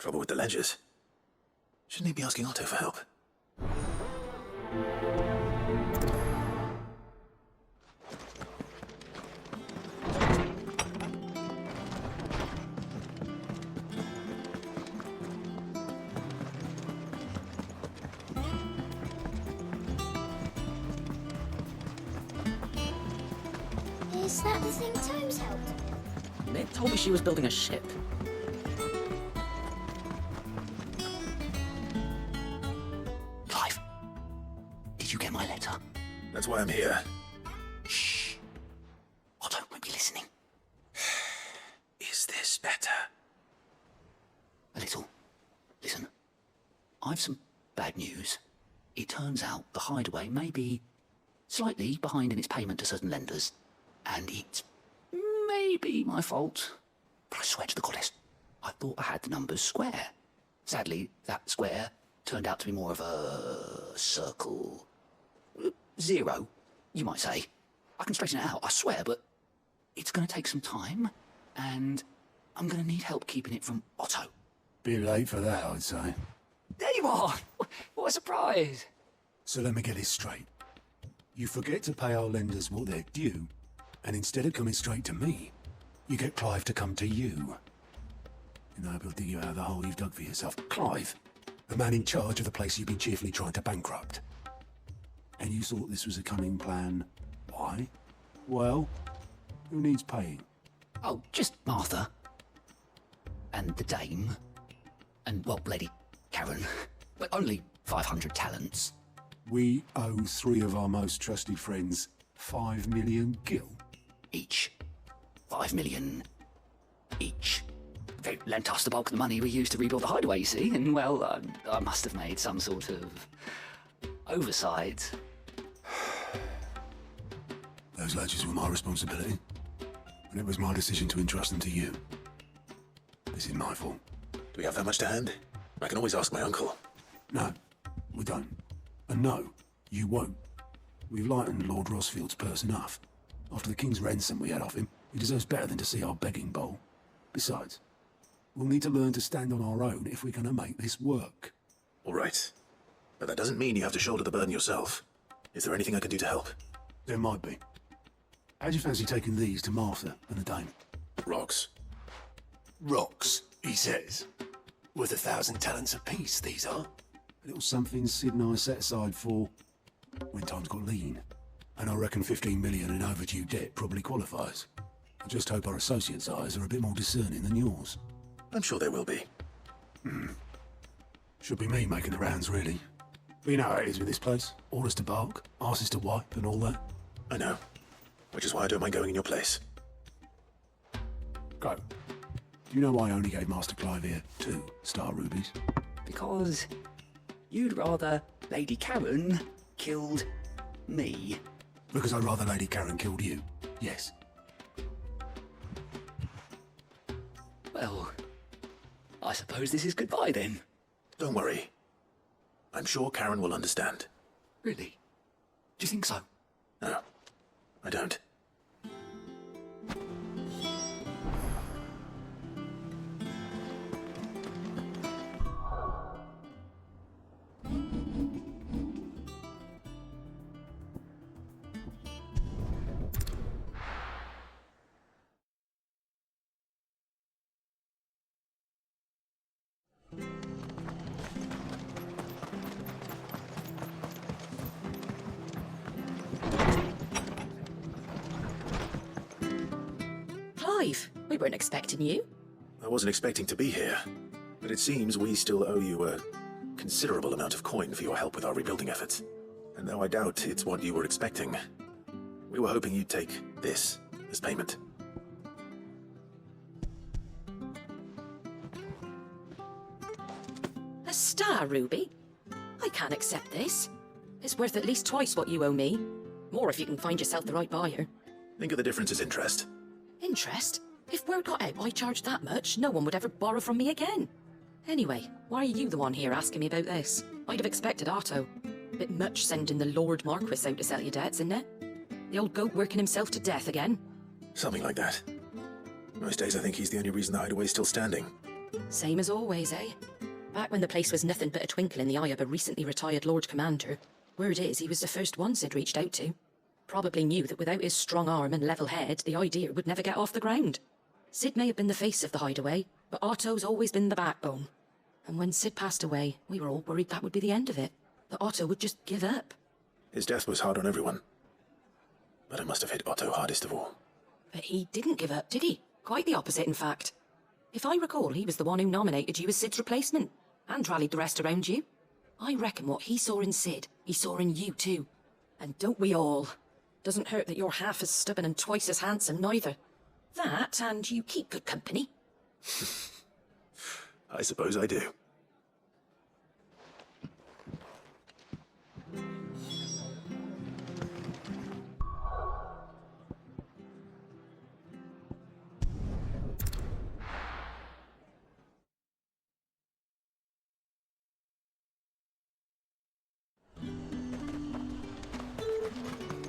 Trouble with the ledgers. Shouldn't he be asking Otto for help? Is that the thing Tomes helped? Nick told me she was building a ship. Clive, did you get my letter? That's why I'm here. Shh. Otto won't be listening. Is this better? A little. Listen, I've some bad news. It turns out the hideaway may be slightly behind in its payment to certain lenders, and it's maybe my fault. But I swear to the goddess, I thought I had the numbers square. Sadly, that square turned out to be more of a circle. Zero, you might say. I can straighten it out, I swear, but it's going to take some time, and I'm going to need help keeping it from Otto. Bit late for that, I'd say. There you are! What a surprise! So let me get this straight. You forget to pay our lenders what they're due, and instead of coming straight to me, you get Clive to come to you. You know, he'll dig you out of the hole you've dug for yourself. Clive, the man in charge of the place you've been cheerfully trying to bankrupt. And you thought this was a cunning plan. Why? Well, who needs paying? Oh, just Martha. And the dame. And, well, Lady Karen. But only 500 talents. We owe 3 of our most trusted friends 5 million gil. Each. 5 million. Each. They lent us the bulk of the money we used to rebuild the hideaway, you see, and, well, I must have made some sort of oversight. Those ledgers were my responsibility, and it was my decision to entrust them to you. This is my fault. Do we have that much to hand? I can always ask my uncle. No, we don't. And no, you won't. We've lightened Lord Rosfield's purse enough. After the king's ransom we had off him, he deserves better than to see our begging bowl. Besides, we'll need to learn to stand on our own if we're going to make this work. All right. But that doesn't mean you have to shoulder the burden yourself. Is there anything I can do to help? There might be. How'd you fancy taking these to Martha and the dame? Rocks. Rocks, he says. Worth 1,000 talents apiece, these are. A little something Sid and I set aside for when times got lean. And I reckon 15 million in overdue debt probably qualifies. I just hope our associates' eyes are a bit more discerning than yours. I'm sure they will be. Should be me making the rounds, really. But you know how it is with this place. Orders to bark, arses to wipe, and all that. I know. Which is why I don't mind going in your place. Go. Do you know why I only gave Master Clive here 2 star rubies? Because you'd rather Lady Karen killed me. Because I'd rather Lady Karen killed you. Yes. Well, I suppose this is goodbye then. Don't worry. I'm sure Karen will understand. Really? Do you think so? No, I don't. Clive, we weren't expecting you. I wasn't expecting to be here, but it seems we still owe you a considerable amount of coin for your help with our rebuilding efforts. And though I doubt it's what you were expecting, we were hoping you'd take this as payment. A star ruby? I can't accept this. It's worth at least twice what you owe me. More if you can find yourself the right buyer. Think of the difference as interest. Interest? If word got out I charged that much, no one would ever borrow from me again. Anyway, why are you the one here asking me about this? I'd have expected Otto. Bit much sending the Lord Marquis out to sell your debts, isn't it? The old goat working himself to death again. Something like that. Most days I think he's the only reason the hideaway's still standing. Same as always, eh? Back when the place was nothing but a twinkle in the eye of a recently retired Lord Commander, word is he was the first one Sid reached out to. Probably knew that without his strong arm and level head, the idea would never get off the ground. Sid may have been the face of the hideaway, but Otto's always been the backbone. And when Sid passed away, we were all worried that would be the end of it. That Otto would just give up. His death was hard on everyone. But it must have hit Otto hardest of all. But he didn't give up, did he? Quite the opposite, in fact. If I recall, he was the one who nominated you as Sid's replacement, and rallied the rest around you. I reckon what he saw in Sid, he saw in you too. And don't we all? Doesn't hurt that you're half as stubborn and twice as handsome, neither. That, and you keep good company. I suppose I do.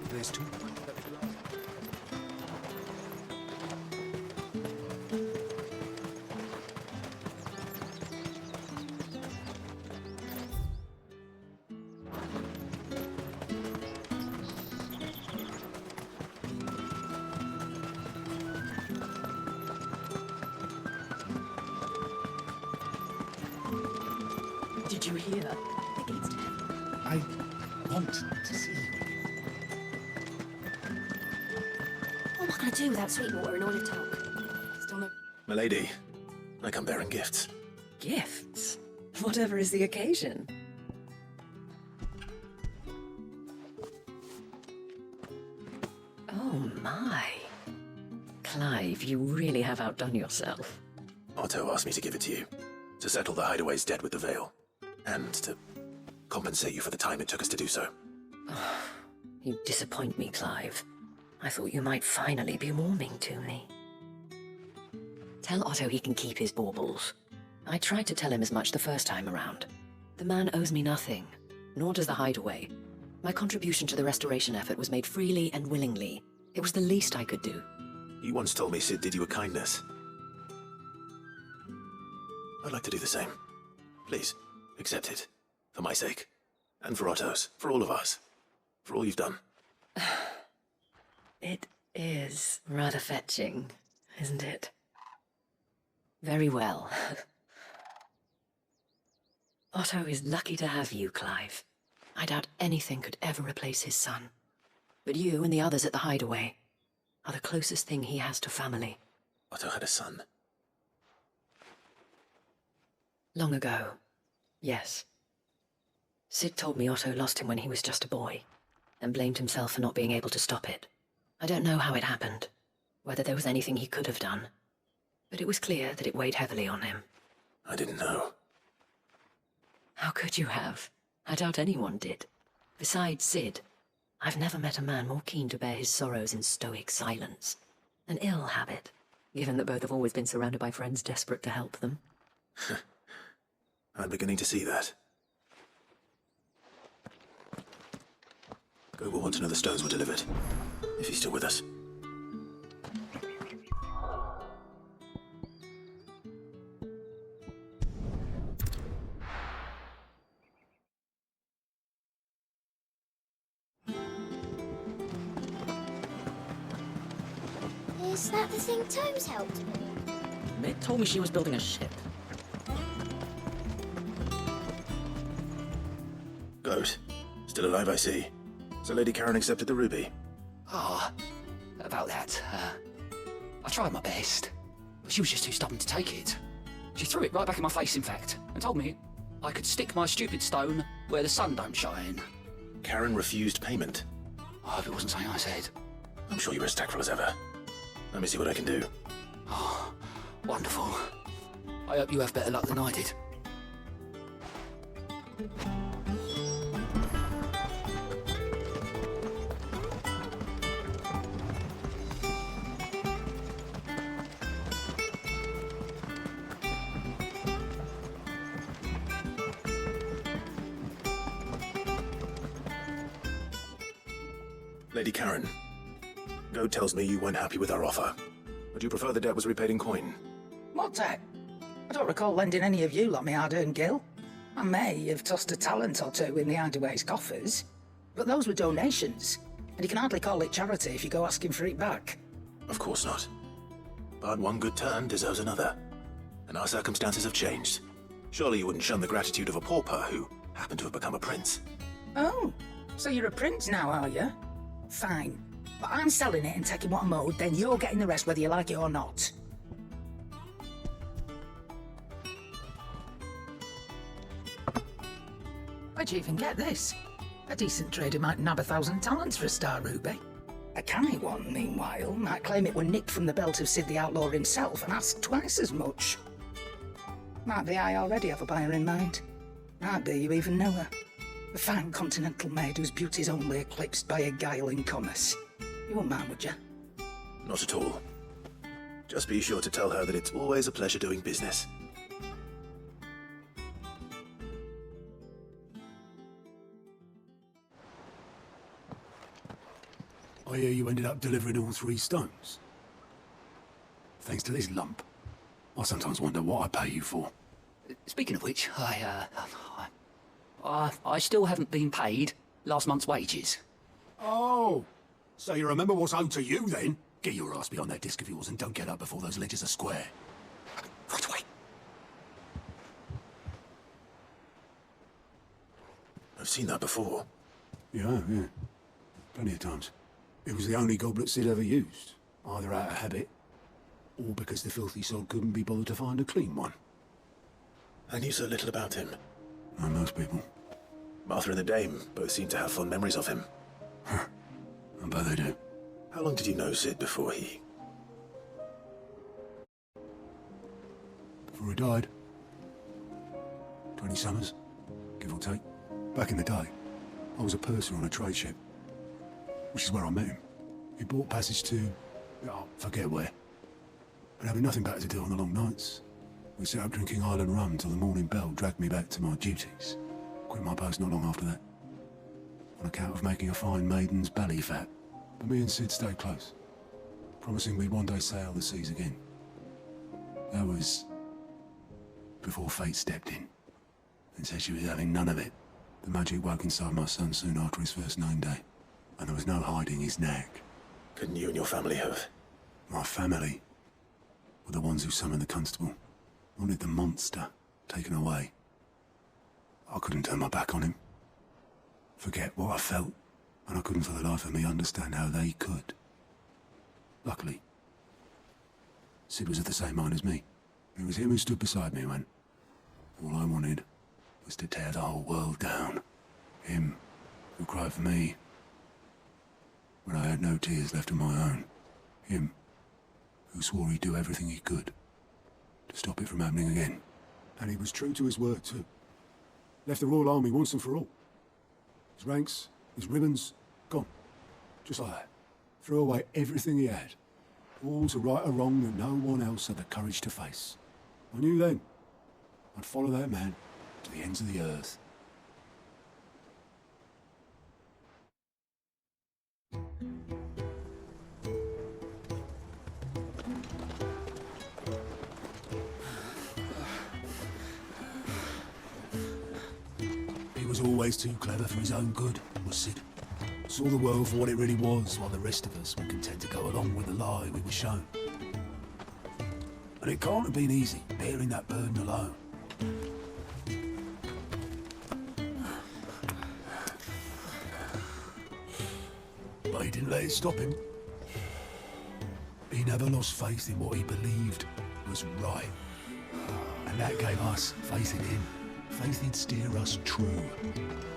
There's two. Did you hear? The gate's dead. I want to see you. What am I going to do without Sweetwater in order to talk? Still no Milady, I come bearing gifts. gifts? Whatever is the occasion. Oh my. Clive, you really have outdone yourself. Otto asked me to give it to you. To settle the hideaway's debt with the Veil. And to compensate you for the time it took us to do so. You disappoint me, Clive. I thought you might finally be warming to me. Tell Otto he can keep his baubles. I tried to tell him as much the first time around. The man owes me nothing, nor does the hideaway. My contribution to the restoration effort was made freely and willingly. It was the least I could do. You once told me Sid did you a kindness. I'd like to do the same. Please, accept it. For my sake. And for Otto's. For all of us. For all you've done. It is rather fetching, isn't it? Very well. Otto is lucky to have you, Clive. I doubt anything could ever replace his son. But you and the others at the hideaway are the closest thing he has to family. Otto had a son. Long ago, yes. Sid told me Otto lost him when he was just a boy, and blamed himself for not being able to stop it. I don't know how it happened, whether there was anything he could have done, but it was clear that it weighed heavily on him. I didn't know. How could you have? I doubt anyone did. Besides Sid, I've never met a man more keen to bear his sorrows in stoic silence. An ill habit, given that both have always been surrounded by friends desperate to help them. I'm beginning to see that. Goebel wants to know the stones were delivered. If he's still with us. Is that the thing Tomes helped me? Mick told me she was building a ship. Goat. Still alive, I see. So Lady Karen accepted the ruby. About that, I tried my best, but she was just too stubborn to take it. She threw it right back in my face, in fact, and told me I could stick my stupid stone where the sun don't shine. Karen refused payment. I hope it wasn't something I said. I'm sure you're as tactful as ever. Let me see what I can do. Wonderful. I hope you have better luck than I did. Lady Karen, Goat tells me you weren't happy with our offer. Would you prefer the debt was repaid in coin? What's that? don't recall lending any of you lot my hard-earned gil. I may have tossed a talent or two in the Hideaway's coffers, but those were donations, and you can hardly call it charity if you go asking for it back. Of course not. But one good turn deserves another. And our circumstances have changed. Surely you wouldn't shun the gratitude of a pauper who happened to have become a prince. Oh, so you're a prince now, are you? Fine. But I'm selling it and taking what I'm owed, then you're getting the rest whether you like it or not. Where'd you even get this? A decent trader might nab 1,000 talents for a star ruby. A canny one, meanwhile, might claim it were nicked from the belt of Sid the Outlaw himself and ask twice as much. Might be I already have a buyer in mind. Might be you even know her. A fine continental maid whose beauty's only eclipsed by a guile in commerce. You won't mind, would you? Not at all. Just be sure to tell her that it's always a pleasure doing business. I hear you ended up delivering all 3 stones. Thanks to this lump. I sometimes wonder what I pay you for. Speaking of which, I still haven't been paid last month's wages. Oh, so you remember what's owed to you then? Get your ass behind that disc of yours and don't get up before those ledgers are square. Right away. I've seen that before. Yeah. Plenty of times. It was the only goblet Sid ever used, either out of habit, or because the filthy sod couldn't be bothered to find a clean one. I knew so little about him. Like most people. Martha and the Dame both seem to have fond memories of him. I bet they do. How long did you know Sid before he... Before he died. 20 summers, give or take. Back in the day, I was a purser on a trade ship, which is where I met him. He bought passage to... oh, forget where. But having nothing better to do on the long nights, we sat up drinking Island rum till the morning bell dragged me back to my duties. Quit my post not long after that, on account of making a fine maiden's belly fat. But me and Sid stayed close, promising we'd one day sail the seas again. That was before fate stepped in and said she was having none of it. The magic woke inside my son soon after his first name day, and there was no hiding his knack. Couldn't you and your family have... My family were the ones who summoned the constable, wanted the monster taken away. I couldn't turn my back on him, forget what I felt, and I couldn't for the life of me understand how they could. Luckily, Sid was of the same mind as me. It was him who stood beside me when all I wanted was to tear the whole world down. Him who cried for me when I had no tears left of my own. Him who swore he'd do everything he could to stop it from happening again. And he was true to his word too. Left the Royal Army once and for all. His ranks, his ribbons, gone. Just like that. Threw away everything he had. All to right a wrong that no one else had the courage to face. I knew then I'd follow that man to the ends of the earth. He was always too clever for his own good, was Sid. Saw the world for what it really was, while the rest of us were content to go along with the lie we were shown. And it can't have been easy, bearing that burden alone. But he didn't let it stop him. He never lost faith in what he believed was right. And that gave us faith in him. Faith he'd steer us true.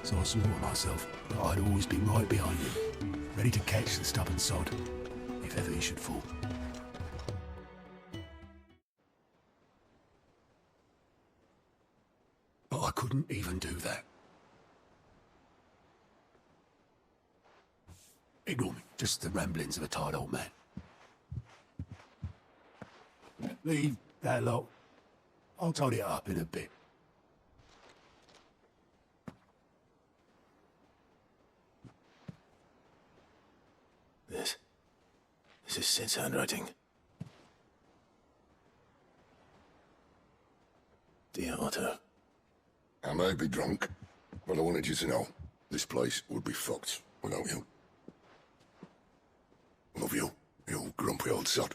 So I swore to myself that I'd always be right behind him, ready to catch the stubborn sod, if ever he should fall. But I couldn't even do that. Ignore me, just the ramblings of a tired old man. Leave that lot. I'll tidy it up in a bit. This is Sid's handwriting. here, Otto. I may be drunk, but I wanted you to know this place would be fucked without you. Love you, you grumpy old sod.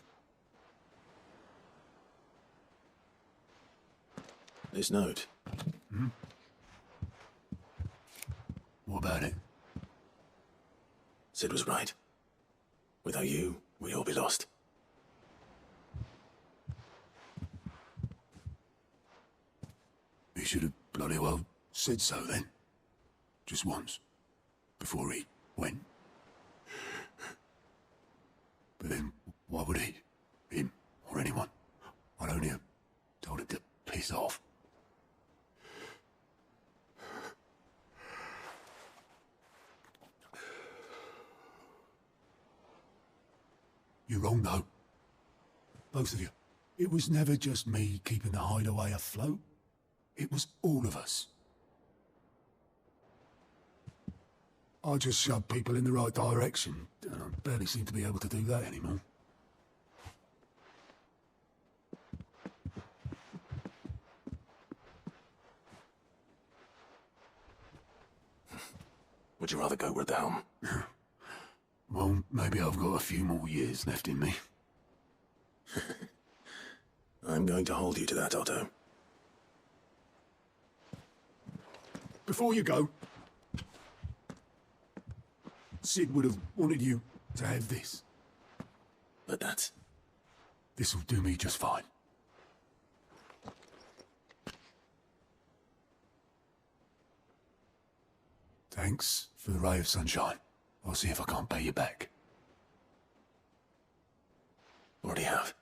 This note. What about it? Sid was right. Without you, we'd all be lost. He should have bloody well said so then. Just once. Before he went. But then, why would he? Him, or anyone? I'd only have told him to piss off. You're wrong, though. Both of you. It was never just me keeping the hideaway afloat. It was all of us. I just shoved people in the right direction, and I barely seem to be able to do that anymore. Would you rather go with the helm? Well, maybe I've got a few more years left in me. I'm going to hold you to that, Otto. Before you go, Sid would have wanted you to have this. But that's... This'll do me just fine. Thanks for the ray of sunshine. I'll see if I can't pay you back. Already have.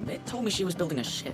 It told me she was building a ship.